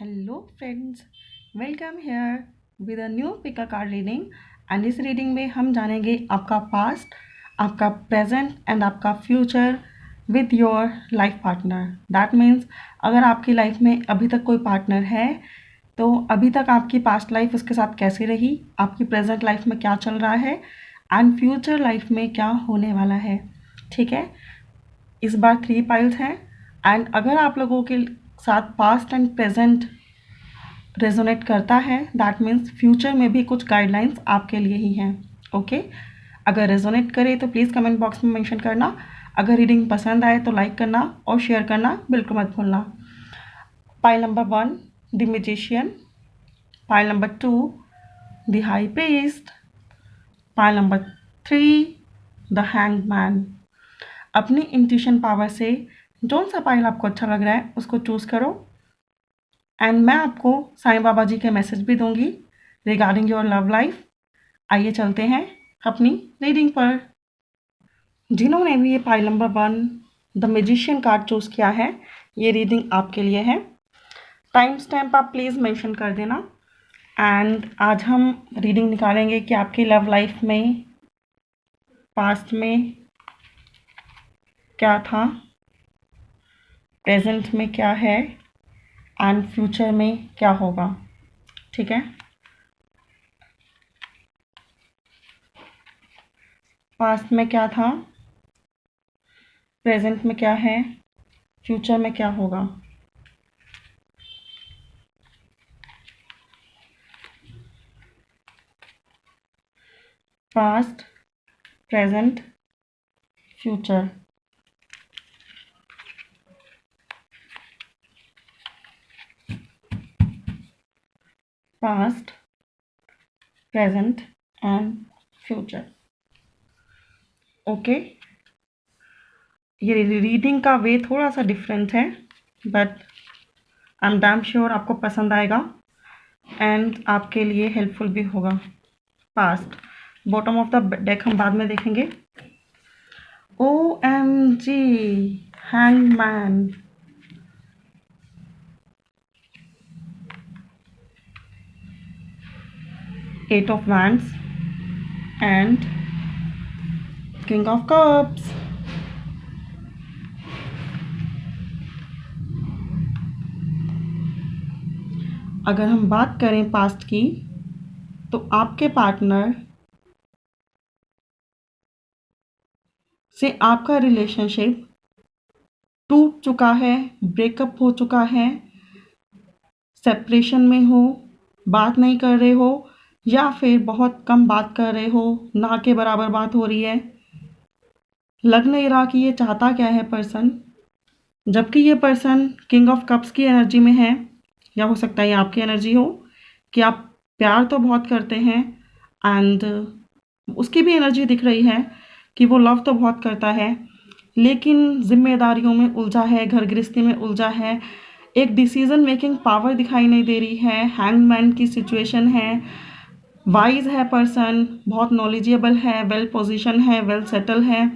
Hello friends, welcome here with a new pick a card reading and इस reading में हम जानेंगे आपका पास्ट, आपका प्रेजेंट एंड आपका future with your life partner. That means अगर आपकी लाइफ में अभी तक कोई पार्टनर है तो अभी तक आपकी पास्ट लाइफ उसके साथ कैसी रही, आपकी प्रेजेंट लाइफ में क्या चल रहा है एंड फ्यूचर लाइफ में क्या होने वाला है। ठीक है, इस बार 3 पाइल्स हैं एंड अगर आप लोगों के साथ पास्ट एंड प्रेजेंट रेजोनेट करता है दैट मीन्स फ्यूचर में भी कुछ गाइडलाइंस आपके लिए ही हैं। ओके, अगर रेजोनेट करे तो प्लीज़ कमेंट बॉक्स में मेंशन करना। अगर रीडिंग पसंद आए तो लाइक करना और शेयर करना बिल्कुल मत भूलना। Pile number 1 the magician, pile number 2 the high priest, pile number 3 the hanged man. अपनी इंट्यूशन पावर से जो सा पाइल आपको अच्छा लग रहा है उसको चूज़ करो एंड मैं आपको साईं बाबा जी के मैसेज भी दूंगी रिगार्डिंग योर लव लाइफ। आइए चलते हैं अपनी रीडिंग पर। जिन्होंने भी ये pile number 1 the magician card choose किया है, ये रीडिंग आपके लिए है। टाइम स्टैम्प आप प्लीज़ मेंशन कर देना। एंड आज हम रीडिंग निकालेंगे कि आपकी लव लाइफ में पास्ट में क्या था, प्रेजेंट में क्या है एंड फ्यूचर में क्या होगा। ठीक है, पास्ट में क्या था, प्रेजेंट में क्या है, फ्यूचर में क्या होगा। Past, present, future. Past, present and future. Okay, ये रीडिंग का वे थोड़ा सा डिफरेंट है but I am damn sure आपको पसंद आएगा एंड आपके लिए हेल्पफुल भी होगा। Past, bottom of the deck हम बाद में देखेंगे। OMG, hanged man, eight of wands and king of cups. अगर हम बात करें पास्ट की तो आपके पार्टनर से आपका रिलेशनशिप टूट चुका है, ब्रेकअप हो चुका है, सेपरेशन में हो, बात नहीं कर रहे हो या फिर बहुत कम बात कर रहे हो, ना के बराबर बात हो रही है। लग नहीं रहा कि ये चाहता क्या है पर्सन, जबकि ये पर्सन किंग ऑफ कप्स की एनर्जी में है या हो सकता है ये आपकी एनर्जी हो कि आप प्यार तो बहुत करते हैं एंड उसकी भी एनर्जी दिख रही है कि वो लव तो बहुत करता है लेकिन जिम्मेदारियों में उलझा है, घर गृहस्थी में उलझा है, एक डिसीजन मेकिंग पावर दिखाई नहीं दे रही है। हैंगमैन की सिचुएशन है, वाइज है पर्सन, बहुत नॉलेजेबल है, वेल पोजीशन है, वेल सेटल है,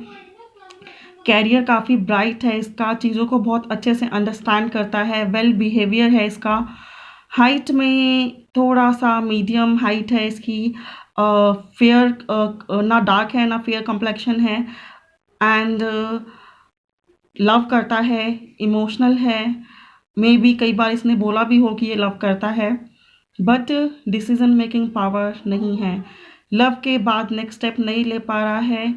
कैरियर काफ़ी ब्राइट है इसका, चीज़ों को बहुत अच्छे से अंडरस्टैंड करता है, वेल बिहेवियर है इसका। हाइट में थोड़ा सा मीडियम हाइट है इसकी, फेयर ना डार्क है ना फेयर कम्प्लेक्शन है एंड लव करता है, इमोशनल है। मे बी कई बार इसने बोला भी हो कि ये लव करता है बट डिसीजन मेकिंग पावर नहीं है, लव के बाद नेक्स्ट स्टेप नहीं ले पा रहा है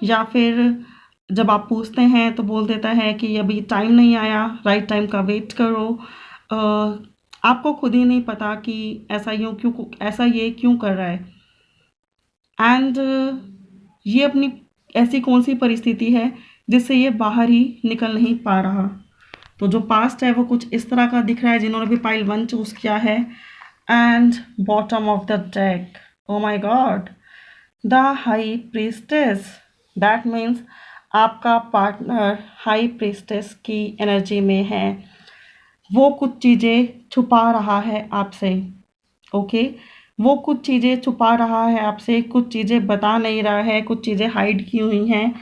या फिर जब आप पूछते हैं तो बोल देता है कि अभी टाइम नहीं आया, राइट टाइम का वेट करो। आपको खुद ही नहीं पता कि ऐसा ये क्यों कर रहा है एंड ये अपनी ऐसी कौन सी परिस्थिति है जिससे ये बाहर ही निकल नहीं पा रहा। तो जो पास्ट है वो कुछ इस तरह का दिख रहा है जिन्होंने भी पाइल 1 चूज़ किया है। And bottom of the deck, O my God, the high priestess. That means आपका पार्टनर हाई प्रीस्टेस की एनर्जी में है, वो कुछ चीज़ें छुपा रहा है आपसे। ओके, वो कुछ चीज़ें छुपा रहा है आपसे, कुछ चीज़ें बता नहीं रहा है, कुछ चीज़ें हाइड की हुई हैं।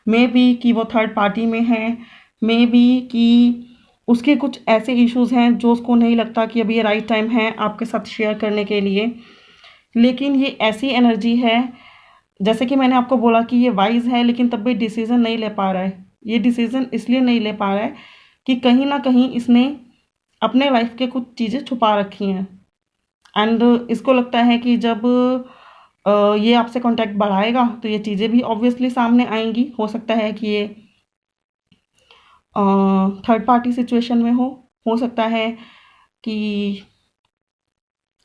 मे बी कि वो थर्ड पार्टी में है, मे बी कि उसके कुछ ऐसे इश्यूज़ हैं जो उसको नहीं लगता कि अभी ये राइट टाइम है आपके साथ शेयर करने के लिए। लेकिन ये ऐसी एनर्जी है, जैसे कि मैंने आपको बोला कि ये वाइज़ है लेकिन तब भी डिसीज़न नहीं ले पा रहा है। ये डिसीज़न इसलिए नहीं ले पा रहा है कि कहीं न कहीं इसने अपने लाइफ़ के कुछ चीज़ें छुपा रखी हैं। एंड इसको लगता है कि जब ये आपसे कॉन्टैक्ट बढ़ाएगा तो ये चीज़ें भी ऑब्वियसली सामने आएँगी। हो सकता है कि ये थर्ड पार्टी सिचुएशन में हो सकता है कि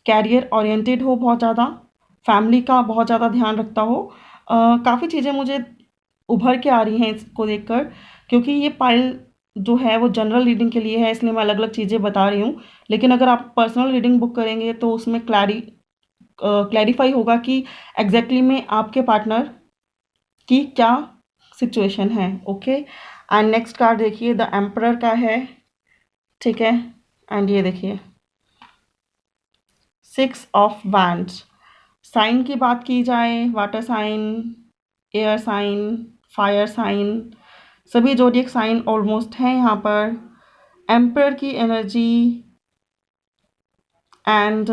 कैरियर ओरिएंटेड हो बहुत ज़्यादा, फैमिली का बहुत ज़्यादा ध्यान रखता हो। काफ़ी चीज़ें मुझे उभर के आ रही हैं इसको देखकर, क्योंकि ये पाइल जो है वो जनरल रीडिंग के लिए है, इसलिए मैं अलग अलग चीज़ें बता रही हूँ। लेकिन अगर आप पर्सनल रीडिंग बुक करेंगे तो उसमें क्लैरिफाई होगा कि एग्जैक्टली में आपके पार्टनर की क्या सिचुएशन है। ओके, एंड नेक्स्ट कार्ड देखिए, द एम्परर का है, ठीक है। एंड ये देखिए, 6 ऑफ वैंड्स। साइन की बात की जाए, water sign, air sign, fire sign, सभी जोडियक साइन ऑलमोस्ट हैं यहाँ पर। एम्परर की एनर्जी एंड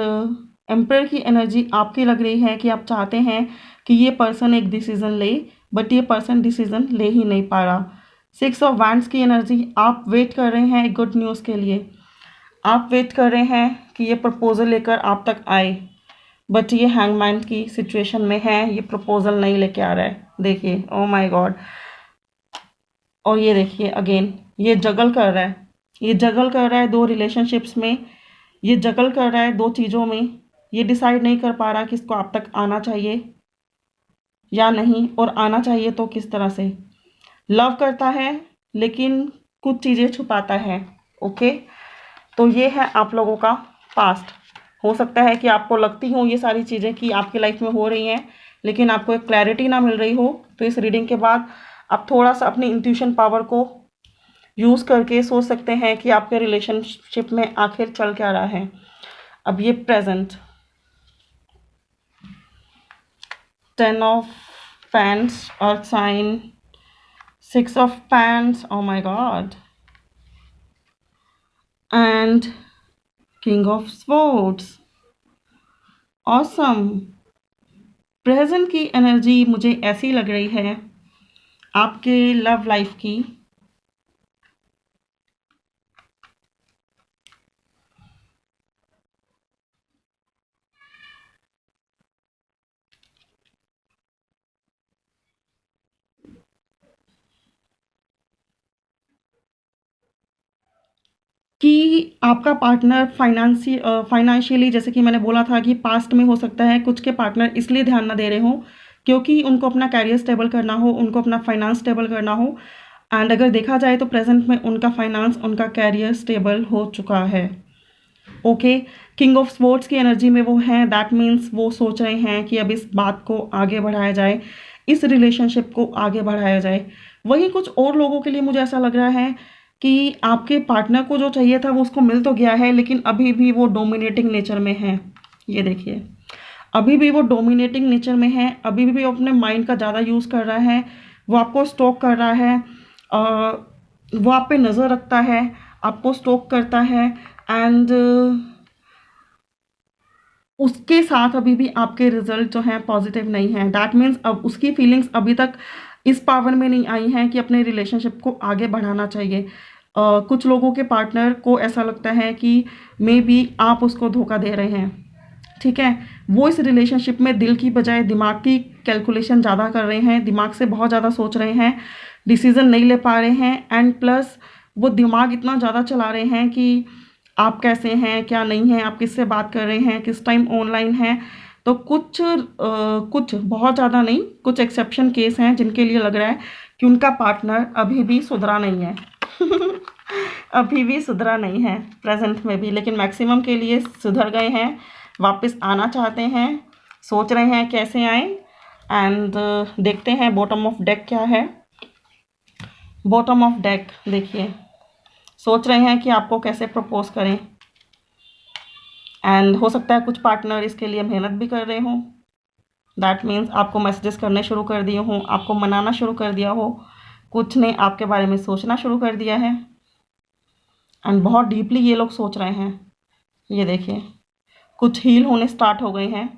एम्परर की एनर्जी आपकी लग रही है कि आप चाहते हैं कि ये पर्सन एक डिसीज़न ले, बट ये पर्सन डिसीज़न ले ही नहीं पा रहा। 6 ऑफ वैंड्स की एनर्जी, आप वेट कर रहे हैं एक गुड न्यूज़ के लिए। आप वेट कर रहे हैं कि ये प्रपोज़ल लेकर आप तक आए, बट ये हैंगमैन की सिचुएशन में है, ये प्रपोज़ल नहीं लेके आ रहा है। देखिए, ओ माय गॉड। और ये देखिए अगेन, ये जगल कर रहा है, ये जगल कर रहा है दो रिलेशनशिप्स में, ये जगल कर रहा है दो चीज़ों में। ये डिसाइड नहीं कर पा रहा कि इसको आप तक आना चाहिए या नहीं, और आना चाहिए तो किस तरह से। लव करता है लेकिन कुछ चीज़ें छुपाता है। ओके, तो ये है आप लोगों का पास्ट। हो सकता है कि आपको लगती हो ये सारी चीज़ें कि आपकी लाइफ में हो रही हैं, लेकिन आपको एक क्लैरिटी ना मिल रही हो। तो इस रीडिंग के बाद आप थोड़ा सा अपनी इंट्यूशन पावर को यूज़ करके सोच सकते हैं कि आपके रिलेशनशिप में आखिर चल क्या रहा है। अब ये present, 10 of pens, earth sign, 6 of pens, oh my God, and king of swords. Awesome. Present की एनर्जी मुझे ऐसी लग रही है आपके लव लाइफ की, कि आपका पार्टनर फाइनेंशियली, जैसे कि मैंने बोला था कि पास्ट में हो सकता है कुछ के पार्टनर इसलिए ध्यान ना दे रहे हों क्योंकि उनको अपना कैरियर स्टेबल करना हो, उनको अपना फाइनेंस स्टेबल करना हो। एंड अगर देखा जाए तो प्रेजेंट में उनका फाइनेंस, उनका कैरियर स्टेबल हो चुका है। ओके, किंग ऑफ स्वॉर्ड्स की एनर्जी में वो हैं, दैट मीन्स वो सोच रहे हैं कि अब इस बात को आगे बढ़ाया जाए, इस रिलेशनशिप को आगे बढ़ाया जाए। वहीं कुछ और लोगों के लिए मुझे ऐसा लग रहा है कि आपके पार्टनर को जो चाहिए था वो उसको मिल तो गया है, लेकिन अभी भी वो डोमिनेटिंग नेचर में है। ये देखिए, अभी भी वो डोमिनेटिंग नेचर में है, अभी भी वो अपने माइंड का ज़्यादा यूज़ कर रहा है, वो आपको स्टॉक कर रहा है, वो आप पे नज़र रखता है, आपको स्टॉक करता है। एंड उसके साथ अभी भी आपके रिजल्ट जो हैं पॉजिटिव नहीं हैं। दैट मीन्स अब उसकी फीलिंग्स अभी तक इस पावर में नहीं आई हैं कि अपने रिलेशनशिप को आगे बढ़ाना चाहिए। कुछ लोगों के पार्टनर को ऐसा लगता है कि मे बी आप उसको धोखा दे रहे हैं, ठीक है। वो इस रिलेशनशिप में दिल की बजाय दिमाग की कैलकुलेशन ज़्यादा कर रहे हैं, दिमाग से बहुत ज़्यादा सोच रहे हैं, डिसीज़न नहीं ले पा रहे हैं। एंड प्लस वो दिमाग इतना ज़्यादा चला रहे हैं कि आप कैसे हैं, क्या नहीं हैं, आप किससे बात कर रहे हैं, किस टाइम ऑनलाइन हैं। तो कुछ बहुत ज़्यादा नहीं, कुछ एक्सेप्शन केस हैं जिनके लिए लग रहा है कि उनका पार्टनर अभी भी सुधरा नहीं है अभी भी सुधरा नहीं है प्रेजेंट में भी, लेकिन मैक्सिमम के लिए सुधर गए हैं, वापस आना चाहते हैं, सोच रहे हैं कैसे आए। एंड देखते हैं बॉटम ऑफ डेक क्या है। बॉटम ऑफ डेक देखिए, सोच रहे हैं कि आपको कैसे प्रपोज करें। एंड हो सकता है कुछ पार्टनर इसके लिए मेहनत भी कर रहे हों, दैट मीन्स आपको मैसेजेस करने शुरू कर दिए हों, आपको मनाना शुरू कर दिया हो, कुछ ने आपके बारे में सोचना शुरू कर दिया है। एंड बहुत डीपली ये लोग सोच रहे हैं। ये देखिए, कुछ हील होने स्टार्ट हो गए हैं।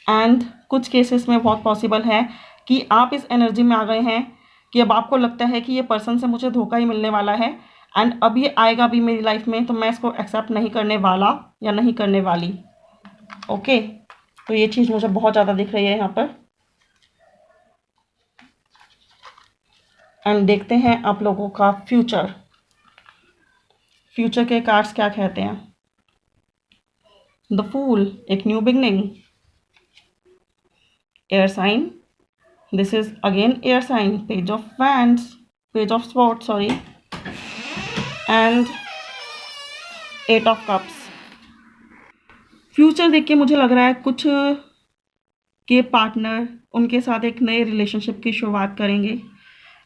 एंड कुछ केसेस में बहुत पॉसिबल है कि आप इस एनर्जी में आ गए हैं कि अब आपको लगता है कि ये पर्सन से मुझे धोखा ही मिलने वाला है एंड अब ये आएगा भी मेरी लाइफ में, तो मैं इसको एक्सेप्ट नहीं करने वाला या नहीं करने वाली। ओके, तो ये चीज़ मुझे बहुत ज़्यादा दिख रही है यहाँ पर। एंड देखते हैं आप लोगों का फ्यूचर के कार्ड्स क्या कहते हैं। द फूल, एक new beginning. Air sign, this is again air sign, page of wands, page of swords, sorry, and 8 of cups। Future देख के मुझे लग रहा है कुछ के पार्टनर उनके साथ एक नए रिलेशनशिप की शुरुआत करेंगे।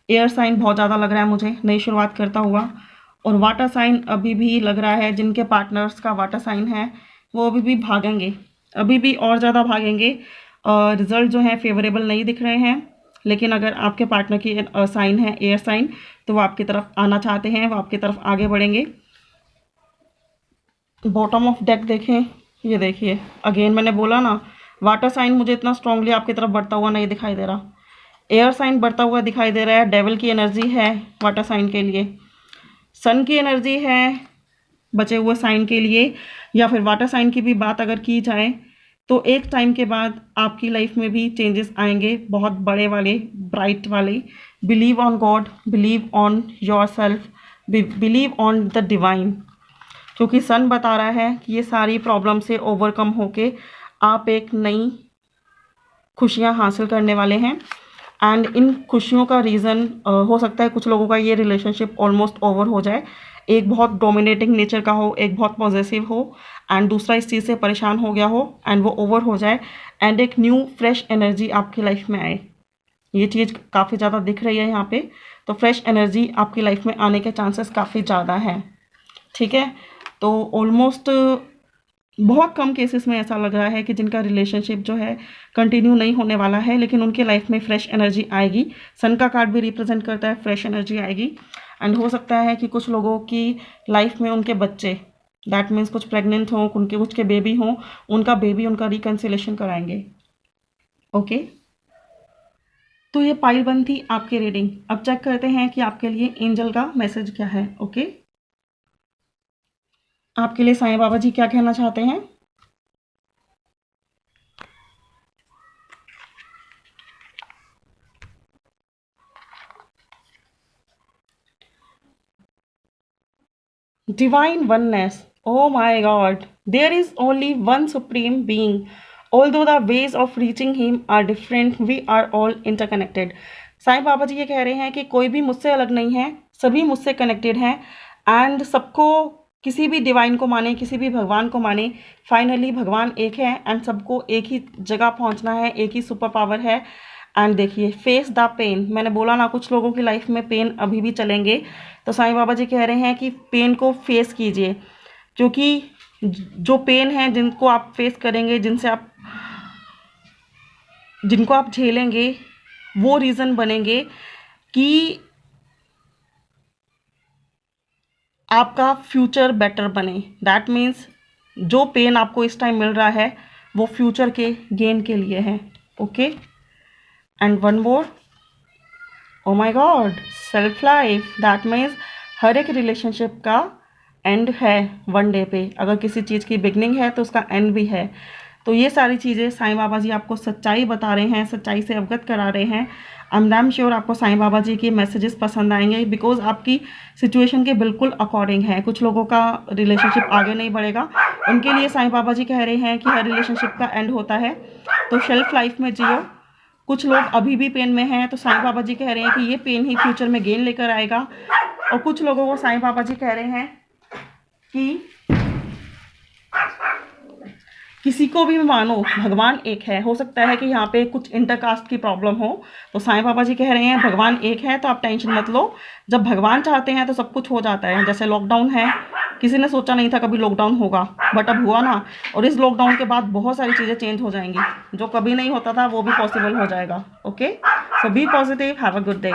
एयर साइन बहुत ज़्यादा लग रहा है मुझे नई शुरुआत करता हुआ। और वाटर साइन अभी भी लग रहा है जिनके पार्टनर्स का वाटर साइन है वो अभी भी भागेंगे, अभी भी और ज़्यादा भागेंगे। रिजल्ट जो है फेवरेबल नहीं दिख रहे हैं, लेकिन अगर आपके पार्टनर की साइन है एयर साइन तो वो आपकी तरफ आना चाहते हैं, वो आपकी तरफ आगे बढ़ेंगे। बॉटम ऑफ डेक देखें, ये देखिए अगेन मैंने बोला ना, वाटर साइन मुझे इतना स्ट्रांगली आपकी तरफ बढ़ता हुआ नहीं दिखाई दे रहा। एयर साइन बढ़ता हुआ दिखाई दे रहा है। डेविल की एनर्जी है वाटर साइन के लिए, सन की एनर्जी है बचे हुए साइन के लिए। या फिर वाटर साइन की भी बात अगर की जाए तो एक टाइम के बाद आपकी लाइफ में भी चेंजेस आएंगे, बहुत बड़े वाले, ब्राइट वाले। Believe on God, believe on your self, believe on the divine, क्योंकि सन बता रहा है कि ये सारी प्रॉब्लम से ओवरकम होके आप एक नई खुशियाँ हासिल करने वाले हैं। एंड इन खुशियों का रीज़न हो सकता है कुछ लोगों का ये रिलेशनशिप ऑलमोस्ट ओवर हो जाए। एक बहुत डोमिनेटिंग नेचर का हो, एक बहुत पॉजेसिव हो, एंड दूसरा इस चीज़ से परेशान हो गया हो एंड वो ओवर हो जाए एंड एक न्यू फ्रेश एनर्जी आपकी लाइफ में आए। ये चीज़ काफ़ी ज़्यादा दिख रही है यहाँ पे। तो फ्रेश एनर्जी आपकी लाइफ में आने के चांसेस काफ़ी ज़्यादा हैं। ठीक है, तो ऑलमोस्ट बहुत कम केसेस में ऐसा लग रहा है कि जिनका रिलेशनशिप जो है कंटिन्यू नहीं होने वाला है, लेकिन उनके लाइफ में फ्रेश एनर्जी आएगी। सन का कार्ड भी रिप्रेजेंट करता है फ्रेश एनर्जी आएगी। एंड हो सकता है कि कुछ लोगों की लाइफ में उनके बच्चे, दैट मीन्स कुछ प्रेग्नेंट हों, उनके कुछ के बेबी हों, उनका बेबी उनका रिकन्सिलेशन कराएंगे। ओके, तो ये पाइल बन थी आपकी रीडिंग। अब चेक करते हैं कि आपके लिए एंजल का मैसेज क्या है। ओके, आपके लिए साईं बाबा जी क्या कहना चाहते हैं। Divine oneness. Oh my God. There is only one supreme being. Although the ways of reaching him are different, we are all interconnected. Sai Baba जी ये कह रहे हैं कि कोई भी मुझसे अलग नहीं है, सभी मुझसे कनेक्टेड हैं। एंड सबको किसी भी डिवाइन को माने, किसी भी भगवान को माने, फाइनली भगवान एक है एंड सबको एक ही जगह पहुंचना है, एक ही सुपर पावर है। एंड देखिए, फेस द पेन, मैंने बोला ना कुछ लोगों की लाइफ में पेन अभी भी चलेंगे, तो साईं बाबा जी कह रहे हैं कि पेन को फेस कीजिए, क्योंकि जो पेन है जिनको आप फेस करेंगे, जिनको आप झेलेंगे, वो रीज़न बनेंगे कि आपका फ्यूचर बेटर बने। दैट मीन्स जो पेन आपको इस टाइम मिल रहा है वो फ्यूचर के गेन के लिए है। Okay, and one more, oh my God, self life, that means हर एक रिलेशनशिप का एंड है वन डे पे। अगर किसी चीज़ की बिगनिंग है तो उसका एंड भी है। तो ये सारी चीज़ें साईं बाबा जी आपको सच्चाई बता रहे हैं, सच्चाई से अवगत करा रहे हैं। आई एम डैम श्योर आपको साईं बाबा जी के मैसेजेस पसंद आएंगे, बिकॉज आपकी सिचुएशन के बिल्कुल अकॉर्डिंग है। कुछ लोगों का रिलेशनशिप आगे नहीं बढ़ेगा, उनके लिए साईं बाबा जी कह रहे हैं कि हर रिलेशनशिप का एंड होता है, तो शेल्फ लाइफ में जियो। कुछ लोग अभी भी पेन में हैं, तो साईं बाबा जी कह रहे हैं कि ये पेन ही फ्यूचर में गेन लेकर आएगा। और कुछ लोगों को साईं बाबा जी कह रहे हैं कि किसी को भी मानो, भगवान एक है। हो सकता है कि यहाँ पे कुछ इंटरकास्ट की प्रॉब्लम हो, तो साईं बाबा जी कह रहे हैं भगवान एक है, तो आप टेंशन मत लो। जब भगवान चाहते हैं तो सब कुछ हो जाता है। जैसे लॉकडाउन है, किसी ने सोचा नहीं था कभी लॉकडाउन होगा, बट अब हुआ ना। और इस लॉकडाउन के बाद बहुत सारी चीज़ें चेंज हो जाएंगी, जो कभी नहीं होता था वो भी पॉसिबल हो जाएगा। Okay, so be positive, have a good day.